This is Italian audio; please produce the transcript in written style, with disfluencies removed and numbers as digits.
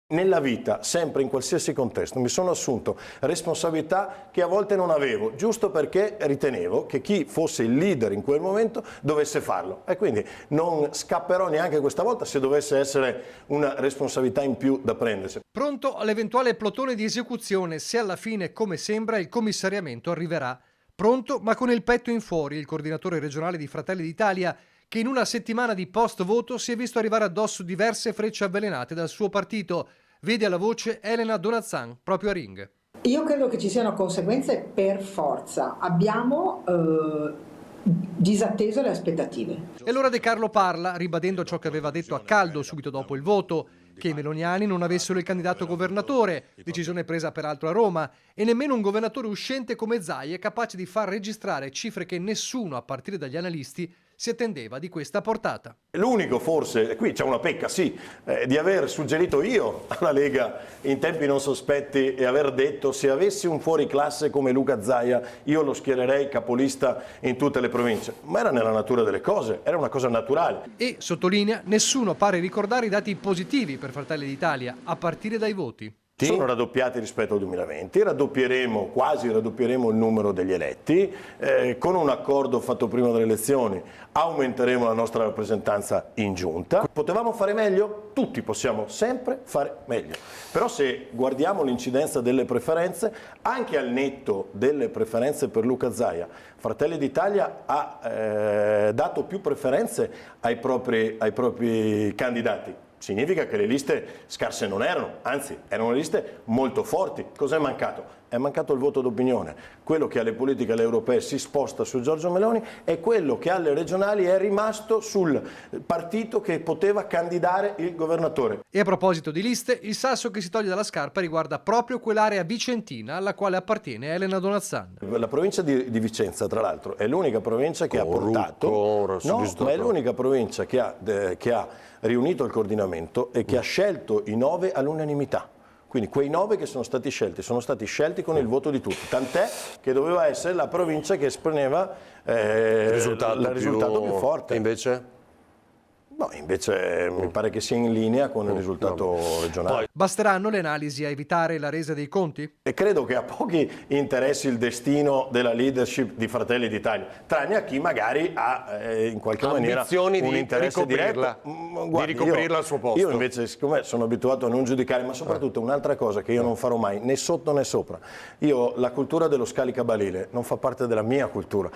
Nella vita, sempre in qualsiasi contesto, mi sono assunto responsabilità che a volte non avevo, giusto perché ritenevo che chi fosse il leader in quel momento dovesse farlo. E quindi non scapperò neanche questa volta se dovesse essere una responsabilità in più da prendersi. Pronto all'eventuale plotone di esecuzione se alla fine, come sembra, il commissariamento arriverà. Pronto, ma con il petto in fuori, il coordinatore regionale di Fratelli d'Italia, che in una settimana di post-voto si è visto arrivare addosso diverse frecce avvelenate dal suo partito. Vede alla voce Elena Donazzan, proprio a Ring. Io credo che ci siano conseguenze per forza. Abbiamo disatteso le aspettative. E allora De Carlo parla, ribadendo ciò che aveva detto a caldo subito dopo il voto, che i meloniani non avessero il candidato governatore, decisione presa peraltro a Roma, e nemmeno un governatore uscente come Zaia capace di far registrare cifre che nessuno, a partire dagli analisti, si attendeva di questa portata. L'unico forse, qui c'è una pecca sì, di aver suggerito io alla Lega in tempi non sospetti e aver detto se avessi un fuoriclasse come Luca Zaia io lo schiererei capolista in tutte le province, ma era nella natura delle cose, era una cosa naturale. E, sottolinea, nessuno pare ricordare i dati positivi per Fratelli d'Italia, a partire dai voti. Sono raddoppiati rispetto al 2020, quasi raddopieremo il numero degli eletti, con un accordo fatto prima delle elezioni aumenteremo la nostra rappresentanza in giunta. Potevamo fare meglio? Tutti possiamo sempre fare meglio, però se guardiamo l'incidenza delle preferenze, anche al netto delle preferenze per Luca Zaia, Fratelli d'Italia ha dato più preferenze ai propri candidati. Significa che le liste scarse non erano, anzi erano liste molto forti. Cos'è mancato? È mancato il voto d'opinione. Quello che alle politiche alle europee si sposta su Giorgia Meloni e quello che alle regionali è rimasto sul partito che poteva candidare il governatore. E a proposito di liste, il sasso che si toglie dalla scarpa riguarda proprio quell'area vicentina alla quale appartiene Elena Donazzan. La provincia di Vicenza, tra l'altro, è l'unica provincia che ha portato, ma è l'unica provincia che ha riunito il coordinamento e che ha scelto i 9 all'unanimità. Quindi quei 9 che sono stati scelti con il voto di tutti, tant'è che doveva essere la provincia che esponeva il risultato più forte. E invece? No, invece mi pare che sia in linea con il risultato regionale. Basteranno le analisi a evitare la resa dei conti? E credo che a pochi interessi il destino della leadership di Fratelli d'Italia, tranne a chi magari ha in qualche maniera un interesse diretto. Di ricoprirla al suo posto. Io invece, siccome sono abituato a non giudicare, ma soprattutto un'altra cosa che io non farò mai, né sotto né sopra. La cultura dello scaricabarile non fa parte della mia cultura.